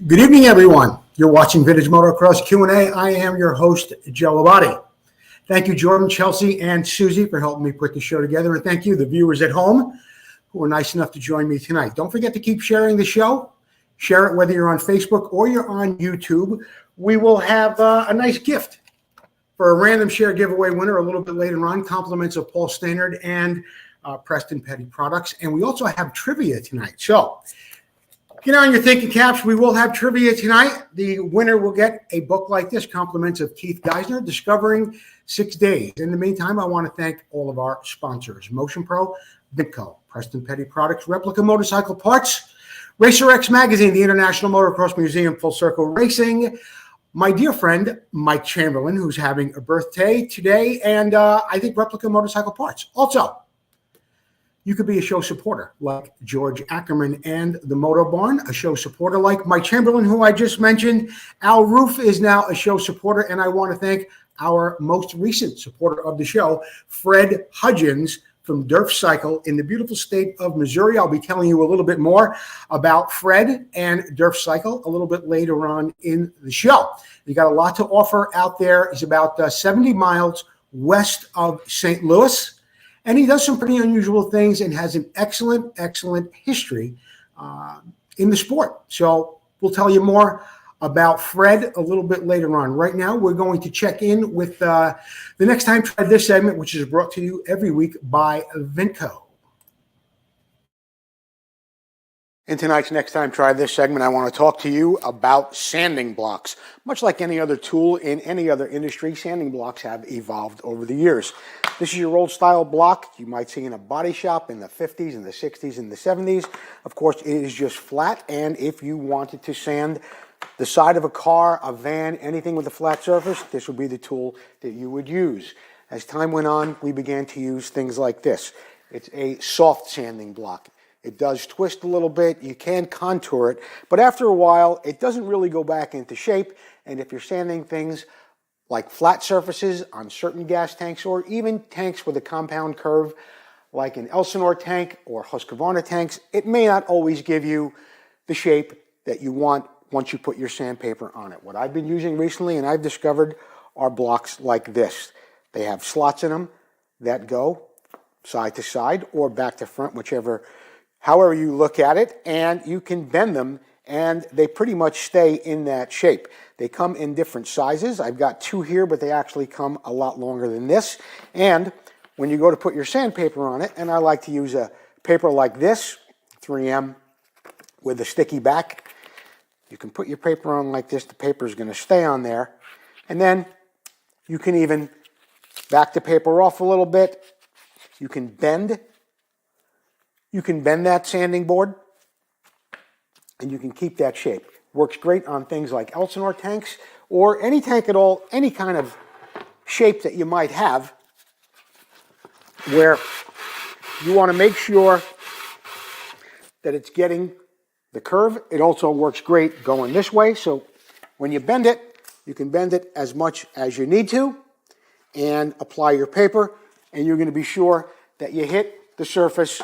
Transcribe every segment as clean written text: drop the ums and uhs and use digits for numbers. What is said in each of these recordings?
Good evening, everyone. You're watching Vintage Motocross Q&A. I am your host, Joe Abbate. Thank you, Jordan, Chelsea, and Susie, for helping me put the show together. And thank you, the viewers at home, who were nice enough to join me tonight. Don't forget to keep sharing the show. Share it whether you're on Facebook or you're on YouTube. We will have a nice gift for a random share giveaway winner a little bit later on. Compliments of Paul Stannard and Preston Petty Products. And we also have trivia tonight. So get on your thinking caps. We will have trivia tonight. The winner will get a book like this, compliments of Keith Geisner, Discovering 6 Days. In the meantime, I want to thank all of our sponsors: Motion Pro, Vintco, Preston Petty Products, Replica Motorcycle Parts, Racer X Magazine, the International Motocross Museum, Full Circle Racing, my dear friend Mike Chamberlain, who's having a birthday today, and I think Replica Motorcycle Parts. Also, you could be a show supporter like George Ackerman and the Moto Barn, a show supporter like Mike Chamberlain, who I just mentioned. Al Roof is now a show supporter, and I want to thank our most recent supporter of the show, Fred Hudgens from Derf Cycle in the beautiful state of Missouri. I'll be telling you a little bit more about Fred and Derf Cycle a little bit later on in the show. You got a lot to offer out there. It's about 70 miles west of St. Louis. And he does some pretty unusual things and has an excellent, excellent history in the sport. So we'll tell you more about Fred a little bit later on. Right now, we're going to check in with the Next Time Try This segment, which is brought to you every week by Vintco. In tonight's Next Time Try This segment, I want to talk to you about sanding blocks. Much like any other tool in any other industry, sanding blocks have evolved over the years. This is your old style block you might see in a body shop in the 50s and the 60s and the 70s. Of course, it is just flat, and if you wanted to sand the side of a car, a van, anything with a flat surface, this would be the tool that you would use. As time went on, we began to use things like this. It's a soft sanding block. It does twist a little bit. You can contour it, but after a while, it doesn't really go back into shape. And if you're sanding things like flat surfaces on certain gas tanks, or even tanks with a compound curve, like an Elsinore tank or Husqvarna tanks, it may not always give you the shape that you want once you put your sandpaper on it. What I've been using recently, and I've discovered, are blocks like this. They have slots in them that go side to side or back to front, however you look at it, and you can bend them and they pretty much stay in that shape. They come in different sizes. I've got two here, but they actually come a lot longer than this. And when you go to put your sandpaper on it, and I like to use a paper like this, 3M with a sticky back, you can put your paper on like this. The paper is going to stay on there. And then you can even back the paper off a little bit. You can bend that sanding board, and you can keep that shape. Works great on things like Elsinore tanks or any tank at all, any kind of shape that you might have where you want to make sure that it's getting the curve. It also works great going this way. So when you bend it, you can bend it as much as you need to and apply your paper, and you're going to be sure that you hit the surface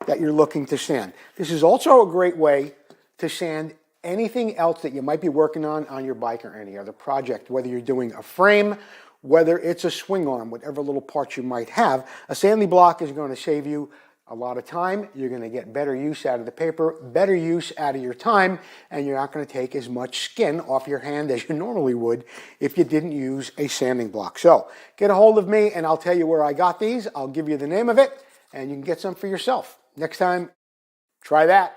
that you're looking to sand. This is also a great way to sand anything else that you might be working on your bike or any other project, whether you're doing a frame, whether it's a swing arm, whatever little parts you might have. A sanding block is going to save you a lot of time. You're going to get better use out of the paper, better use out of your time, and you're not going to take as much skin off your hand as you normally would if you didn't use a sanding block. So get a hold of me and I'll tell you where I got these. I'll give you the name of it and you can get some for yourself. Next time, try that.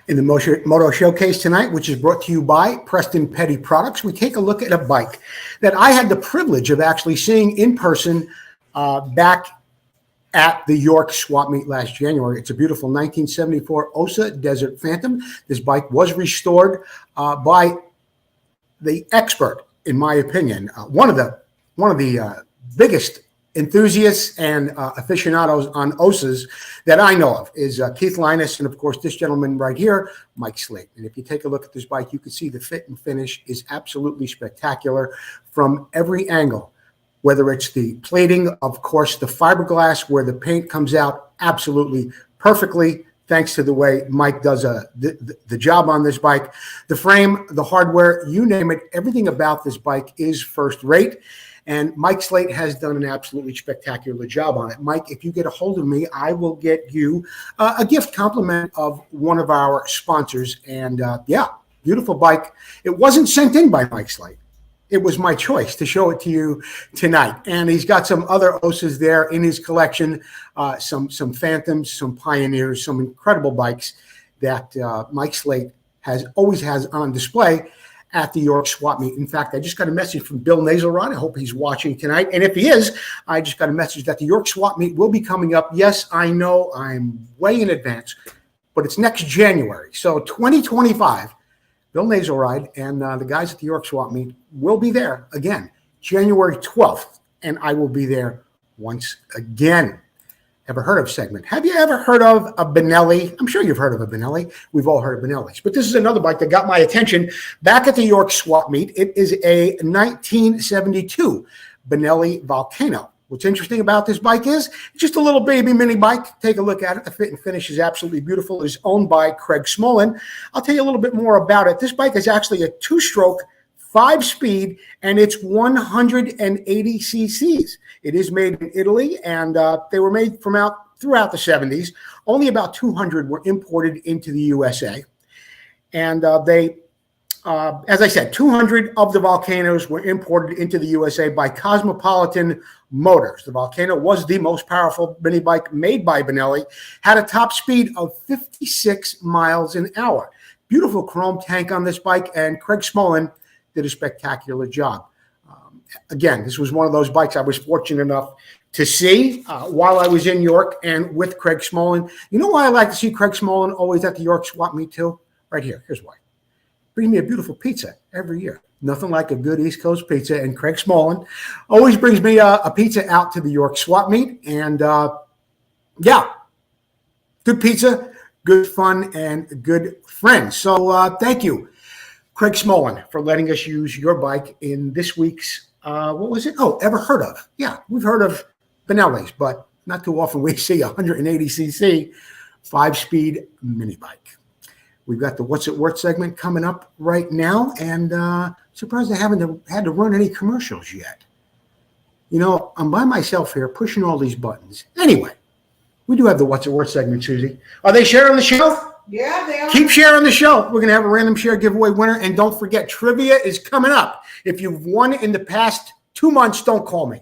In the Moto Showcase tonight, which is brought to you by Preston Petty Products, we take a look at a bike that I had the privilege of actually seeing in person back at the York Swap Meet last January. It's a beautiful 1974 Osa Desert Phantom. This bike was restored by the expert, in my opinion, one of the biggest enthusiasts and aficionados on Osas that I know of is Keith Linus, and of course this gentleman right here, Mike Slate. And if you take a look at this bike, you can see the fit and finish is absolutely spectacular from every angle. Whether it's the plating, of course, the fiberglass where the paint comes out absolutely perfectly thanks to the way Mike does the job on this bike. The frame, the hardware, you name it, everything about this bike is first rate. And Mike Slate has done an absolutely spectacular job on it. Mike, if you get a hold of me, I will get you a gift compliment of one of our sponsors. And yeah, beautiful bike. It wasn't sent in by Mike Slate. It was my choice to show it to you tonight. And he's got some other Osas there in his collection, some Phantoms, some Pioneers, some incredible bikes that Mike Slate always has on display at the York Swap Meet. In fact, I just got a message from Bill Nazelrod. I hope he's watching tonight. And if he is, I just got a message that the York Swap Meet will be coming up. Yes, I know I'm way in advance, but it's next January. So 2025, Bill Nazelrod and the guys at the York Swap Meet will be there again, January 12th. And I will be there once again. Ever heard of segment? Have you ever heard of a Benelli? I'm sure you've heard of a Benelli. We've all heard of Benellis. But this is another bike that got my attention back at the York Swap Meet. It is a 1972 Benelli Volcano. What's interesting about this bike is it's just a little baby mini bike. Take a look at it. The fit and finish is absolutely beautiful. It is owned by Craig Smolin. I'll tell you a little bit more about it. This bike is actually a 2-stroke, 5-speed, and it's 180 cc's. It is made in Italy, and they were made throughout the 70s. Only about 200 were imported into the USA. And as I said, 200 of the Volcanoes were imported into the USA by Cosmopolitan Motors. The Volcano was the most powerful mini bike made by Benelli, had a top speed of 56 miles an hour. Beautiful chrome tank on this bike, and Craig Smolin did a spectacular job. Again, this was one of those bikes I was fortunate enough to see while I was in York and with Craig Smolin. You know why I like to see Craig Smolin always at the York Swap Meet too? Right here. Here's why. Brings me a beautiful pizza every year. Nothing like a good East Coast pizza. And Craig Smolin always brings me a pizza out to the York Swap Meet. And yeah, good pizza, good fun, and good friends. So thank you, Craig Smolin, for letting us use your bike in this week's, what was it? Oh, ever heard of? Yeah, we've heard of Benellis, but not too often we see a 180cc 5-speed mini bike. We've got the What's It Worth segment coming up right now, and surprised I haven't had to run any commercials yet. You know, I'm by myself here pushing all these buttons. Anyway, we do have the What's It Worth segment, Susie. Are they sharing the show? Yeah, they are. Keep sharing the show. We're going to have a random share giveaway winner. And don't forget, trivia is coming up. If you've won in the past 2 months, don't call me.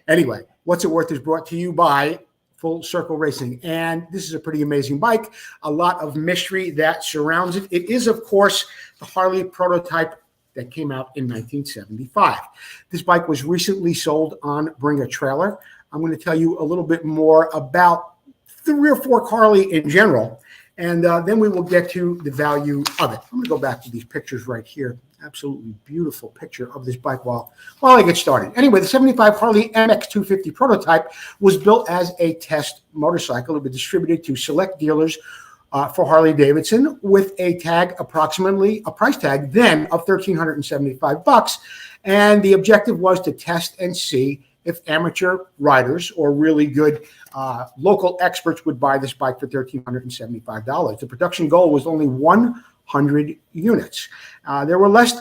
Anyway, What's It Worth is brought to you by Full Circle Racing. And this is a pretty amazing bike. A lot of mystery that surrounds it. It is, of course, the Harley prototype that came out in 1975. This bike was recently sold on Bring a Trailer. I'm going to tell you a little bit more about the rear fork Harley in general, and then we will get to the value of it. I'm going to go back to these pictures right here. Absolutely beautiful picture of this bike while I get started. Anyway, the 75 Harley MX250 prototype was built as a test motorcycle. It was distributed to select dealers for Harley-Davidson with a price tag then of $1,375. And the objective was to test and see if amateur riders or really good local experts would buy this bike for $1,375. The production goal was only 100 units. There were less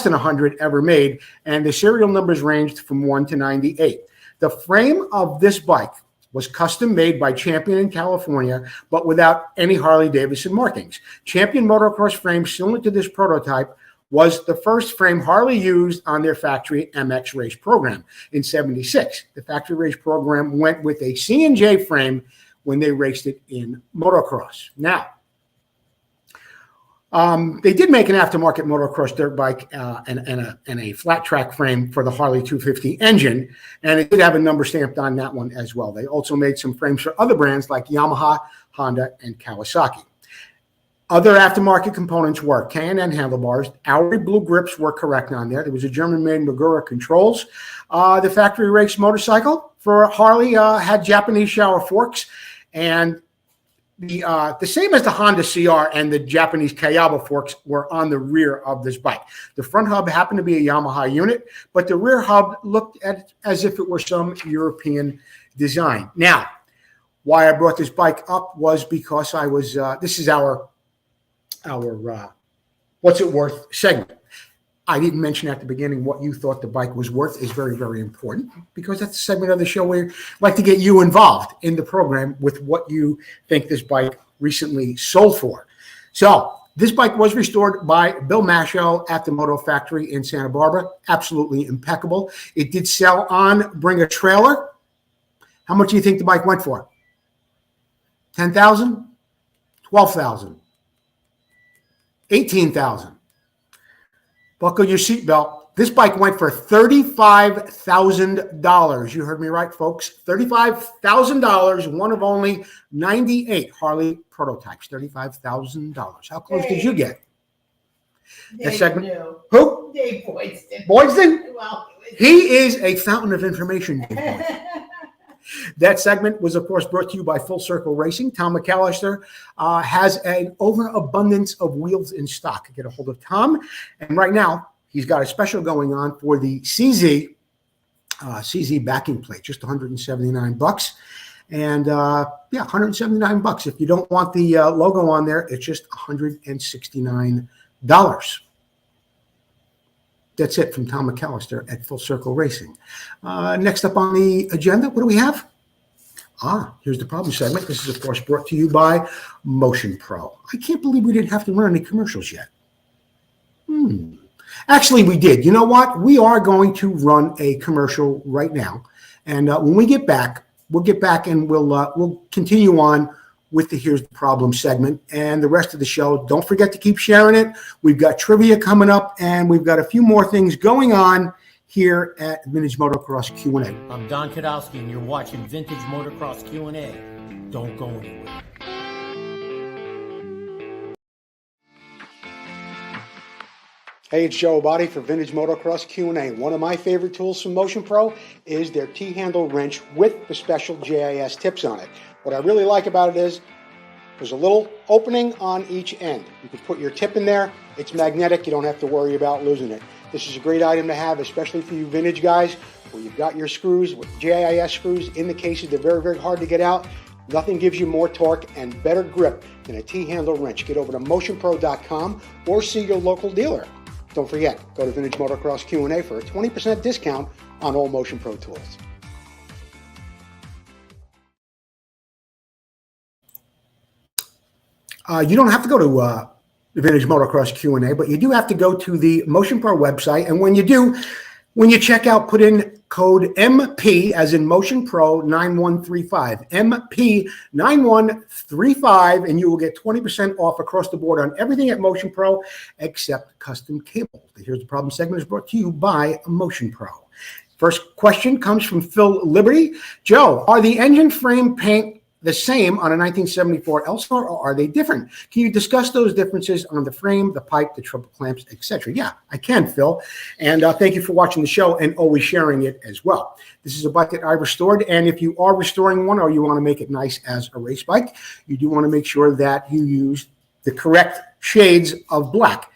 than 100 ever made, and the serial numbers ranged from 1 to 98. The frame of this bike was custom made by Champion in California, but without any Harley-Davidson markings. Champion motocross frame similar to this prototype was the first frame Harley used on their factory MX race program in 76. The factory race program went with a C&J frame when they raced it in motocross. Now, they did make an aftermarket motocross dirt bike and a flat track frame for the Harley 250 engine, and it did have a number stamped on that one as well. They also made some frames for other brands like Yamaha, Honda, and Kawasaki. Other aftermarket components were K&N handlebars. Our blue grips were correct on there. There was a German-made Magura controls. The factory race motorcycle for Harley had Japanese shower forks, and the same as the Honda CR and the Japanese Kayaba forks were on the rear of this bike. The front hub happened to be a Yamaha unit, but the rear hub looked as if it were some European design. Now, why I brought this bike up was because I was, this is our what's it worth segment. I didn't mention at the beginning what you thought the bike was worth is very, very important, because that's a segment of the show where we like to get you involved in the program with what you think this bike recently sold for. So this bike was restored by Bill Masho at the Moto Factory in Santa Barbara. Absolutely impeccable. It did sell on Bring a Trailer. How much do you think the bike went for? $10,000? $12,000? $18,000? Buckle your seatbelt. This bike went for $35,000. You heard me right, folks. $35,000, one of only 98 Harley prototypes. $35,000. How close did you get? That segment? Knew. Who? Dave Boydston. Boydston? Well, He is a fountain of information. That segment was, of course, brought to you by Full Circle Racing. Tom McAllister has an overabundance of wheels in stock. Get a hold of Tom. And right now, he's got a special going on for the CZ backing plate, just $179. And yeah, $179. If you don't want the logo on there, it's just $169. That's it from Tom McAllister at Full Circle Racing. Next up on the agenda, what do we have? Here's the problem segment. This is, of course, brought to you by Motion Pro. I can't believe we didn't have to run any commercials yet. Actually, we did. You know what? We are going to run a commercial right now. And when we get back, we'll get back and we'll continue on with the Here's the Problem segment and the rest of the show. Don't forget to keep sharing it. We've got trivia coming up, and we've got a few more things going on here at Vintage Motocross Q&A. I'm Don Kadowski, and you're watching Vintage Motocross Q&A. Don't go anywhere. Hey, it's Joe Abbate for Vintage Motocross Q&A. One of my favorite tools from Motion Pro is their THandle Wrench with the special JIS tips on it. What I really like about it is there's a little opening on each end. You can put your tip in there. It's magnetic. You don't have to worry about losing it. This is a great item to have, especially for you vintage guys, where you've got your screws with JIS screws in the cases. They're very, very hard to get out. Nothing gives you more torque and better grip than a THandle wrench. Get over to motionpro.com or see your local dealer. Don't forget, go to Vintage Motocross Q&A for a 20% discount on all Motion Pro tools. You don't have to go to the Vintage Motocross Q&A, but you do have to go to the Motion Pro website. And when you do, when you check out, put in code MP, as in Motion Pro 9135, MP 9135, and you will get 20% off across the board on everything at Motion Pro except custom cables. The Here's the Problem segment is brought to you by Motion Pro. First question comes from Phil Liberty. Joe, are the engine frame paint the same on a 1974 Elsinore, or are they different? Can you discuss those differences on the frame, the pipe, the triple clamps, etc.? Yeah, I can, Phil. And thank you for watching the show and always sharing it as well. This is a bike that I restored, and if you are restoring one or you want to make it nice as a race bike, you do want to make sure that you use the correct shades of black.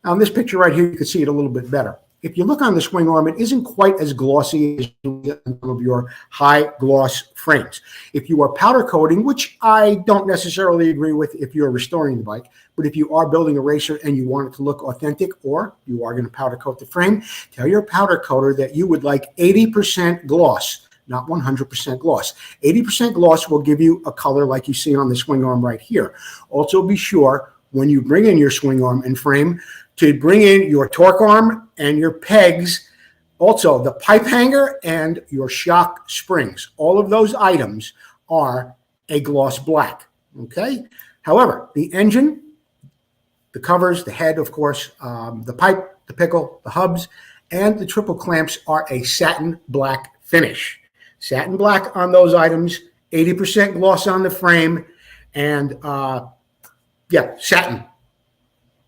Now, in this picture right here, you can see it a little bit better. If you look on the swing arm, it isn't quite as glossy as some of your high gloss frames. If you are powder coating, which I don't necessarily agree with if you're restoring the bike, but if you are building a racer and you want it to look authentic, or you are going to powder coat the frame, tell your powder coater that you would like 80% gloss, not 100% gloss. 80% gloss will give you a color like you see on the swing arm right here. Also be sure when you bring in your swing arm and frame to bring in your torque arm and your pegs, also the pipe hanger and your shock springs. All of those items are a gloss black, okay? However, the engine, the covers, the head, of course, the pipe, the pickle, the hubs, and the triple clamps are a satin black finish. Satin black on those items, 80% gloss on the frame, and yeah, satin.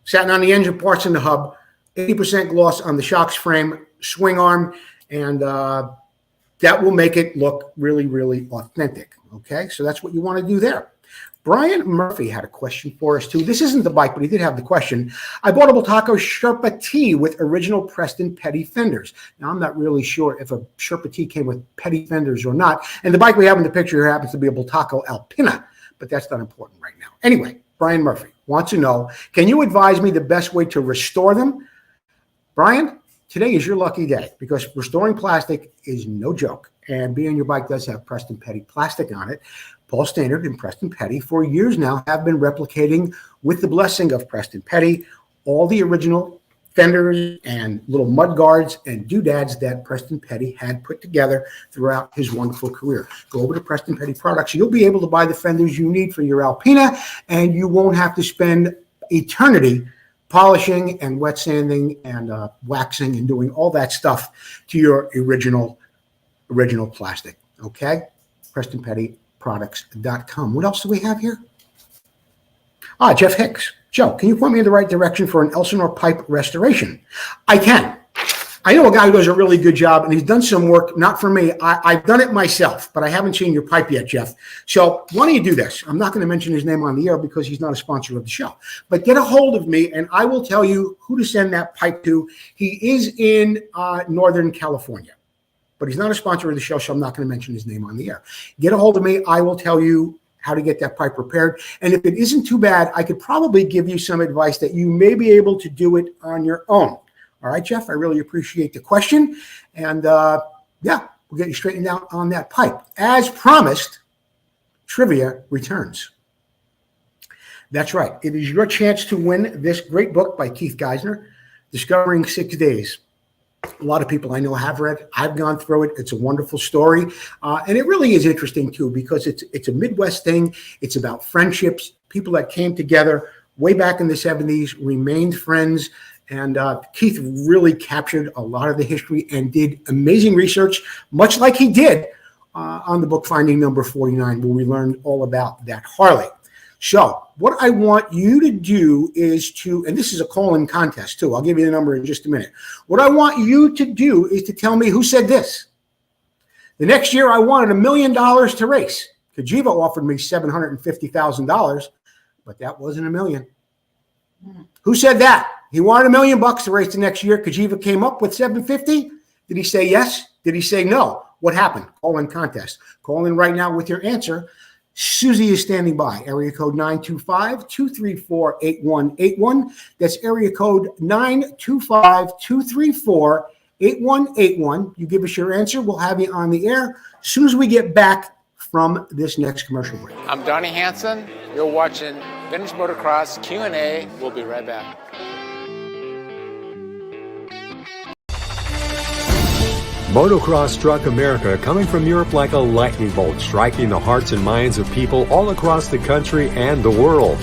Satin on the engine parts and the hub, 80% gloss on the shocks frame, swing arm, and that will make it look really, really authentic, okay? So that's what you want to do there. Brian Murphy had a question for us too. This isn't the bike, but he did have the question. I bought a Bultaco Sherpa T with original Preston Petty fenders. Now, I'm not really sure if a Sherpa T came with Petty fenders or not. And the bike we have in the picture here happens to be a Bultaco Alpina, but that's not important right now. Anyway, Brian Murphy wants to know, can you advise me the best way to restore them? Brian, today is your lucky day because restoring plastic is no joke. And being your bike does have Preston Petty plastic on it. Paul Standard and Preston Petty for years now have been replicating, with the blessing of Preston Petty, all the original fenders and little mud guards and doodads that Preston Petty had put together throughout his wonderful career. Go over to Preston Petty Products. You'll be able to buy the fenders you need for your Alpina, and you won't have to spend eternity polishing and wet sanding and waxing and doing all that stuff to your original plastic. Okay? PrestonPettyProducts.com. What else do we have here? Jeff Hicks. Joe, can you point me in the right direction for an Elsinore pipe restoration? I can. I know a guy who does a really good job, and he's done some work, not for me. I've done it myself, but I haven't seen your pipe yet, Jeff. So why don't you do this? I'm not going to mention his name on the air because he's not a sponsor of the show. But get a hold of me, and I will tell you who to send that pipe to. He is in Northern California, but he's not a sponsor of the show, so I'm not going to mention his name on the air. Get a hold of me. I will tell you how to get that pipe repaired. And if it isn't too bad, I could probably give you some advice that you may be able to do it on your own. All right, Jeff, I really appreciate the question. And yeah, we'll get you straightened out on that pipe. As promised, trivia returns. That's right. It is your chance to win this great book by Keith Geisner, Discovering 6 Days. A lot of people I know have read. I've gone through it. It's a wonderful story. And it really is interesting, too, because it's a Midwest thing. It's about friendships, people that came together way back in the 70s, remained friends. And Keith really captured a lot of the history and did amazing research, much like he did on the book Finding Number 49, where we learned all about that Harley. So what I want you to do is and this is a call-in contest too. I'll give you the number in just a minute. What I want you to do is to tell me who said this. The next year I wanted $1 million to race. Kajiva offered me $750,000, but that wasn't $1 million. Who said that? He wanted $1 million to race the next year. Kajiva came up with $750,000. Did he say yes? Did he say no? What happened? Call-in contest. Call in right now with your answer. Susie is standing by. Area code 925-234-8181. That's area code 925-234-8181. You give us your answer. We'll have you on the air as soon as we get back from this next commercial break. I'm Donnie Hansen. You're watching Vintage Motocross Q&A. We'll be right back. Motocross struck America, coming from Europe like a lightning bolt, striking the hearts and minds of people all across the country and the world.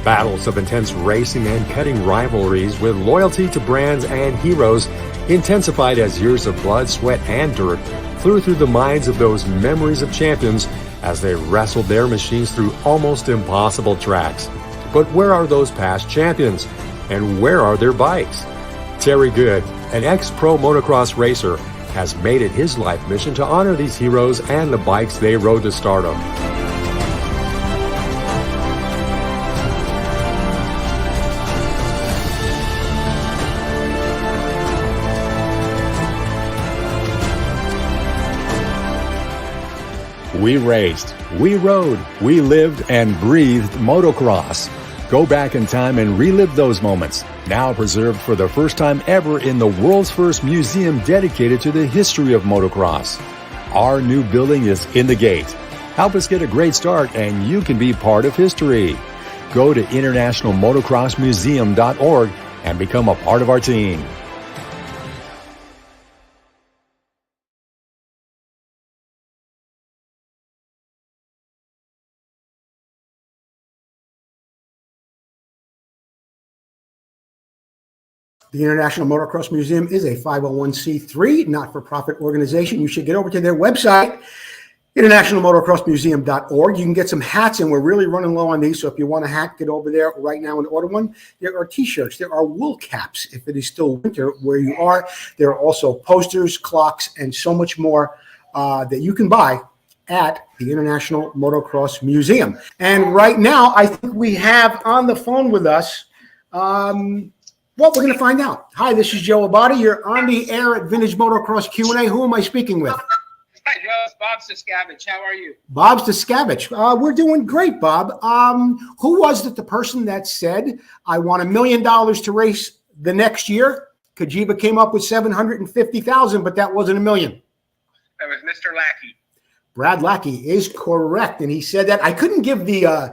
Battles of intense racing and cutting rivalries with loyalty to brands and heroes intensified as years of blood, sweat, and dirt flew through the minds of those memories of champions as they wrestled their machines through almost impossible tracks. But where are those past champions? And where are their bikes? Terry Good, an ex-pro motocross racer, has made it his life mission to honor these heroes and the bikes they rode to stardom. We raced, we rode, we lived and breathed motocross. Go back in time and relive those moments, now preserved for the first time ever in the world's first museum dedicated to the history of motocross. Our new building is in the gate. Help us get a great start and you can be part of history. Go to internationalmotocrossmuseum.org and become a part of our team. The International Motocross Museum is a 501c3 not-for-profit organization. You should get over to their website, internationalmotocrossmuseum.org. You can get some hats, and we're really running low on these, so if you want a hat, get over there right now and order one. There are T-shirts. There are wool caps if it is still winter where you are. There are also posters, clocks, and so much more that you can buy at the International Motocross Museum. And right now, I think we have on the phone with us, we're going to find out. Hi, this is Joe Abbate. You're on the air at Vintage Motocross Q&A. Who am I speaking with? Hi, Joe. It's Bob Siskavich. How are you? Bob Siskavich. We're doing great, Bob. Who was it, the person that said, I want $1 million to race the next year? Cagiva came up with $750,000, but that wasn't $1 million. That was Mr. Lackey. Brad Lackey is correct, and he said that. I couldn't give the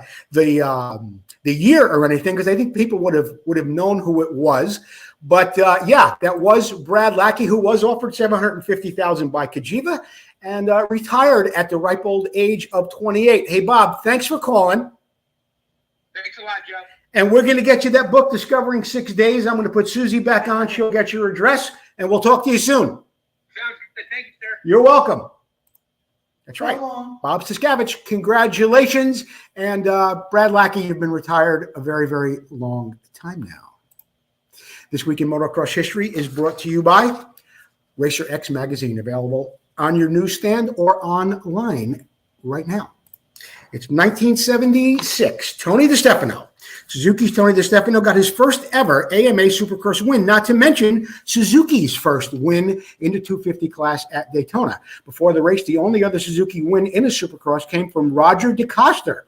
year or anything because I think people would have known who it was. But yeah, that was Brad Lackey, who was offered $750,000 by Cagiva and retired at the ripe old age of 28. Hey, Bob, thanks for calling. Thanks a lot, Joe. And we're going to get you that book, Discovering 6 Days. I'm going to put Susie back on. She'll get your address, and we'll talk to you soon. Sounds good. Thank you, sir. You're welcome. That's right. Bob Siskavich, congratulations. And Brad Lackey, you've been retired a very, very long time now. This Week in Motocross History is brought to you by Racer X Magazine, available on your newsstand or online right now. It's 1976. Tony DeStefano. Suzuki's Tony DeStefano got his first ever AMA Supercross win, not to mention Suzuki's first win in the 250 class at Daytona. Before the race, the only other Suzuki win in a Supercross came from Roger DeCoster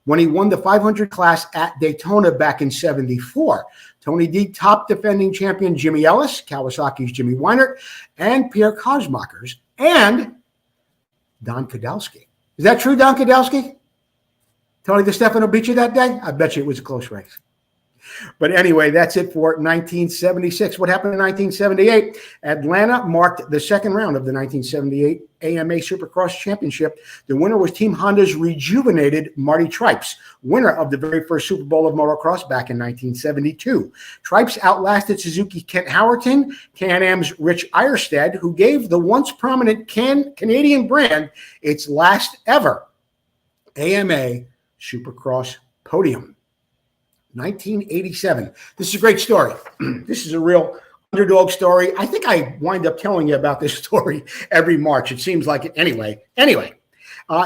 when he won the 500 class at Daytona back in '74. Tony D top defending champion Jimmy Ellis, Kawasaki's Jimmy Weinert, and Pierre Kosmacher's, and Don Kadowski. Is that true, Don Kadowski? Tony DeStefano beat you that day? I bet you it was a close race. But anyway, that's it for 1976. What happened in 1978? Atlanta marked the second round of the 1978 AMA Supercross Championship. The winner was Team Honda's rejuvenated Marty Tripes, winner of the very first Super Bowl of motocross back in 1972. Tripes outlasted Suzuki's Kent Howerton, Can-Am's Rich Eierstedt, who gave the once prominent Canadian brand its last ever AMA Supercross podium. 1987. This is a great story. This is a real underdog story. I think I wind up telling you about this story every March. It seems like it anyway.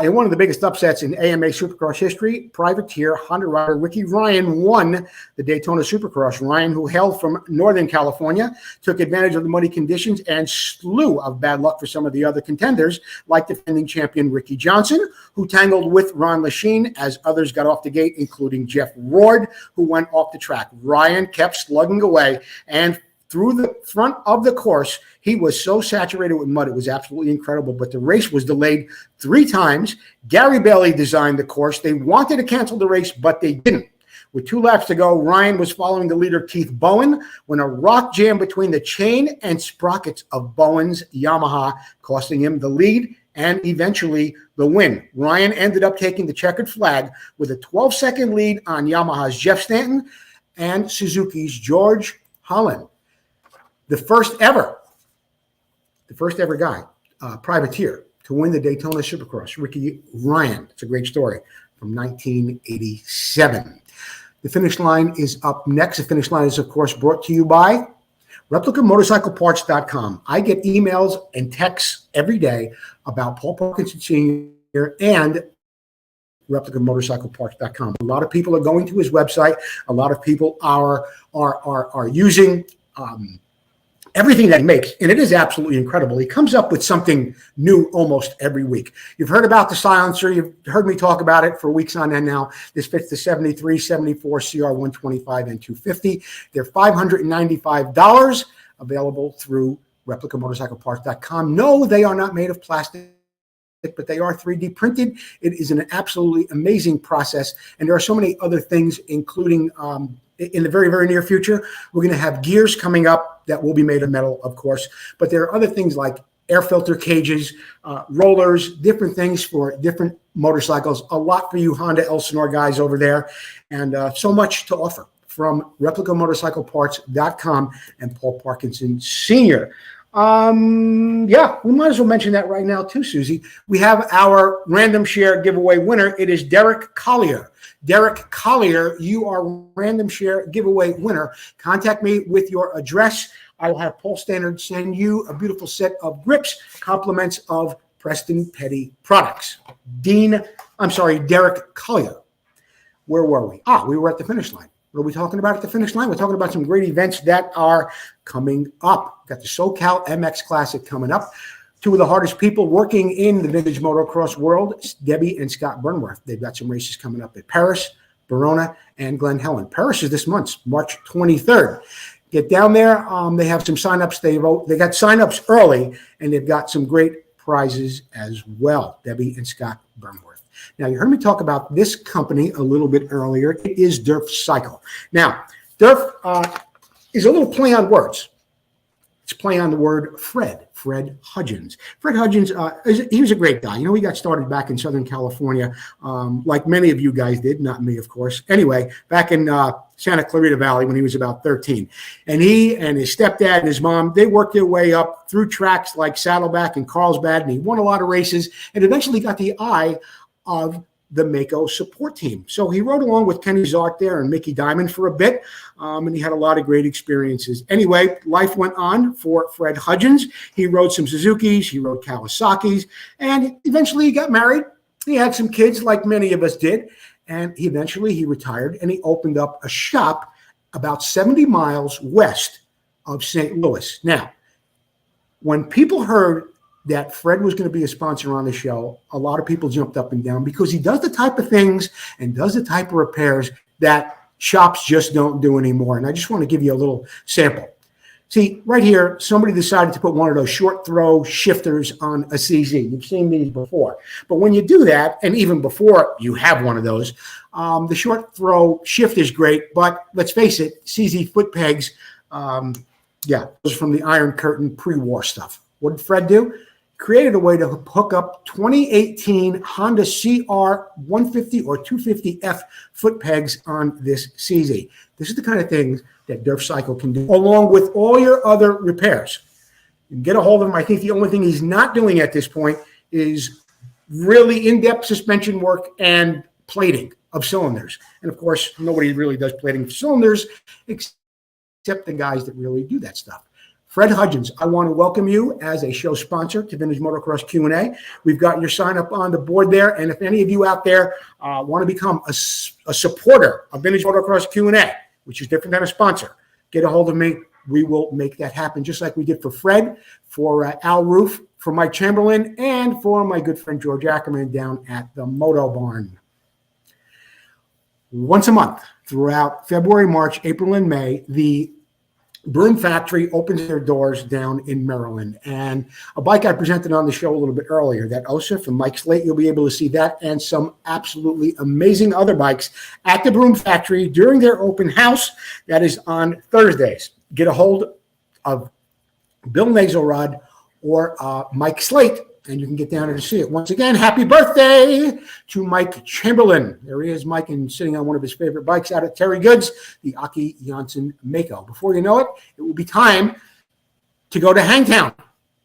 In one of the biggest upsets in AMA Supercross history, privateer Honda rider Ricky Ryan won the Daytona Supercross. Ryan, who hailed from Northern California, took advantage of the muddy conditions and slew of bad luck for some of the other contenders, like defending champion Ricky Johnson, who tangled with Ron Lachine as others got off the gate, including Jeff Ward, who went off the track. Ryan kept slugging away, and through the front of the course, he was so saturated with mud. It was absolutely incredible, but the race was delayed 3 times. Gary Bailey designed the course. They wanted to cancel the race, but they didn't. With 2 laps to go, Ryan was following the leader, Keith Bowen, when a rock jammed between the chain and sprockets of Bowen's Yamaha, costing him the lead and eventually the win. Ryan ended up taking the checkered flag with a 12-second lead on Yamaha's Jeff Stanton and Suzuki's George Holland. The first ever guy, privateer, to win the Daytona Supercross, Ricky Ryan. It's a great story from 1987. The finish line is up next. The finish line is, of course, brought to you by ReplicaMotorcycleParts.com. I get emails and texts every day about Paul Parkinson Sr. and ReplicaMotorcycleParts.com. A lot of people are going to his website. A lot of people are using everything that he makes, and it is absolutely incredible. He comes up with something new almost every week. You've heard about the silencer. You've heard me talk about it for weeks on end now. This fits the 73, 74, CR125, and 250. They're $595, available through ReplicaMotorcycleParts.com. No, they are not made of plastic, but they are 3D printed. It is an absolutely amazing process, and there are so many other things, including in the very, very near future, we're going to have gears coming up that will be made of metal, of course, but there are other things like air filter cages, rollers, different things for different motorcycles. A lot for you Honda Elsinore guys over there, and so much to offer from ReplicaMotorcycleParts.com and Paul Parkinson Sr. Yeah, we might as well mention that right now too, Susie. We have our random share giveaway winner. It is Derek Collier. Derek Collier, you are random share giveaway winner. Contact me with your address. I will have Paul Standard send you a beautiful set of grips, compliments of Preston Petty Products. Derek Collier. Where were we? We were at the finish line. What are we talking about at the finish line? We're talking about some great events that are coming up. Got the SoCal MX Classic coming up. Two of the hardest people working in the vintage motocross world, Debbie and Scott Burnworth. They've got some races coming up at Paris, Verona, and Glen Helen. Paris is this month, March 23rd. Get down there. They have some signups. They got signups early, and they've got some great prizes as well. Debbie and Scott Burnworth. Now, you heard me talk about this company a little bit earlier. It is Derf Cycle. Now, Derf is a little play on words. It's play on the word Fred Hudgens. Fred Hudgens, he was a great guy. You know, he got started back in Southern California, like many of you guys did, not me, of course. Anyway, back in Santa Clarita Valley when he was about 13. And he and his stepdad and his mom, they worked their way up through tracks like Saddleback and Carlsbad, and he won a lot of races and eventually got the eye of the Mako support team. So he rode along with Kenny Zark there and Mickey Diamond for a bit, and he had a lot of great experiences. Anyway, life went on for Fred Hudgens. He rode some Suzukis, he rode Kawasaki's, and eventually he got married. He had some kids like many of us did, and eventually he retired and he opened up a shop about 70 miles west of St. Louis. Now, when people heard that Fred was going to be a sponsor on the show, a lot of people jumped up and down because he does the type of things and does the type of repairs that shops just don't do anymore. And I just want to give you a little sample. See, right here, somebody decided to put one of those short throw shifters on a CZ. You've seen these before. But when you do that, and even before you have one of those, the short throw shift is great. But let's face it, CZ foot pegs, those from the Iron Curtain pre-war stuff. What did Fred do? Created a way to hook up 2018 Honda CR 150 or 250F foot pegs on this CZ. This is the kind of things that Derf Cycle can do, along with all your other repairs. You can get a hold of him. I think the only thing he's not doing at this point is really in-depth suspension work and plating of cylinders. And, of course, nobody really does plating of cylinders except the guys that really do that stuff. Fred Hudgens, I want to welcome you as a show sponsor to Vintage Motocross Q&A. We've got your sign up on the board there. And if any of you out there want to become a supporter of Vintage Motocross Q&A, which is different than a sponsor, get a hold of me. We will make that happen just like we did for Fred, for Al Roof, for Mike Chamberlain, and for my good friend George Ackerman down at the Moto Barn. Once a month throughout February, March, April, and May, the Broom Factory opens their doors down in Maryland. And a bike I presented on the show a little bit earlier, that OSA from Mike Slate, you'll be able to see that and some absolutely amazing other bikes at the Broom Factory during their open house. That is on Thursdays. Get a hold of Bill Nazelrod or Mike Slate, and you can get down there to see it. Once again, happy birthday to Mike Chamberlain. There he is, Mike, and sitting on one of his favorite bikes out at Terry Goods, the Aki Janssen Mako. Before you know it, it will be time to go to Hangtown.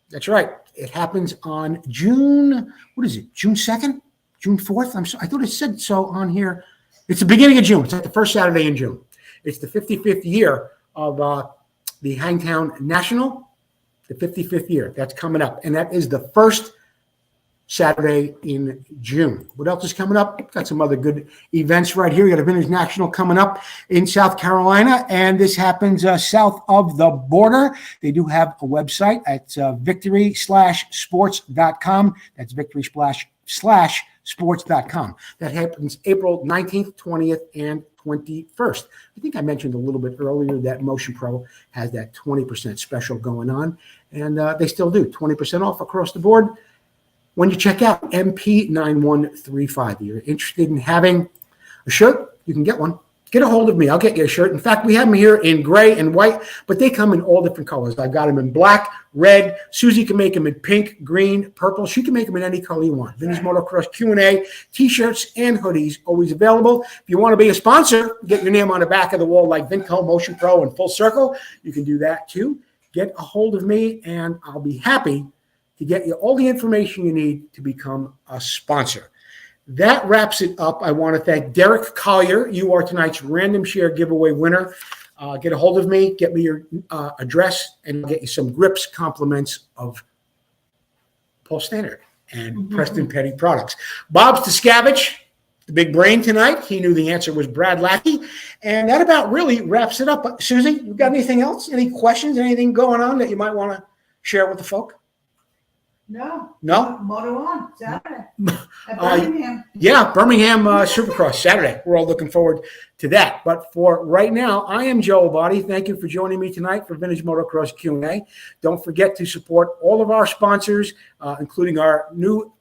That's right. It happens on June 2nd? June 4th? I thought it said so on here. It's the beginning of June. It's like the first Saturday in June. It's the 55th year of the Hangtown National. The 55th year. That's coming up. And that is the first Saturday in June. What else is coming up? Got some other good events right here. We got a Vintage National coming up in South Carolina, and this happens south of the border. They do have a website at victory/sports.com. That's victory/sports.com. That happens April 19th, 20th, and 21st. I think I mentioned a little bit earlier that Motion Pro has that 20% special going on, and they still do 20% off across the board when you check out MP9135. If you're interested in having a shirt, you can get one. Get a hold of me. I'll get you a shirt. In fact, we have them here in gray and white, but they come in all different colors. I've got them in black, red. Susie can make them in pink, green, purple. She can make them in any color you want. Vintage Motocross Q&A, T-shirts, and hoodies always available. If you want to be a sponsor, get your name on the back of the wall like Vintco, Motion Pro, and Full Circle. You can do that too. Get a hold of me, and I'll be happy to get you all the information you need to become a sponsor. That wraps it up. I want to thank Derek Collier. You are tonight's random share giveaway winner. Get a hold of me. Get me your address, and I'll get you some grips compliments of Paul Stannard and Preston Petty Products. Bob's Discavage, the big brain tonight. He knew the answer was Brad Lackey. And that about really wraps it up. Susie, you got anything else? Any questions? Anything going on that you might want to share with the folk? No. No? Moto on Saturday at Birmingham. Yeah, Birmingham Supercross Saturday. We're all looking forward to that. But for right now, I am Joe Abbate. Thank you for joining me tonight for Vintage Motocross Q&A. Don't forget to support all of our sponsors, including our new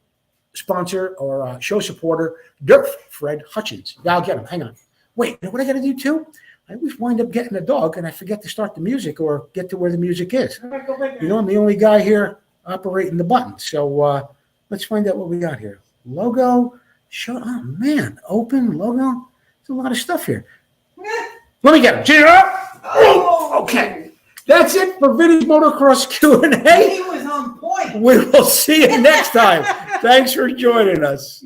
sponsor or show supporter, Derf, Fred Hudgens. Yeah, I'll get him. Hang on. Wait, you know what I got to do too? I always wind up getting a dog and I forget to start the music or get to where the music is. You know, I'm the only guy here operating the button. So let's find out what we got here. Logo, show. Oh man, open logo. There's a lot of stuff here. Let me get him. Cheer up. Oh, okay. That's it for Vintage Motocross Q&A. He was on point. We will see you next time. Thanks for joining us.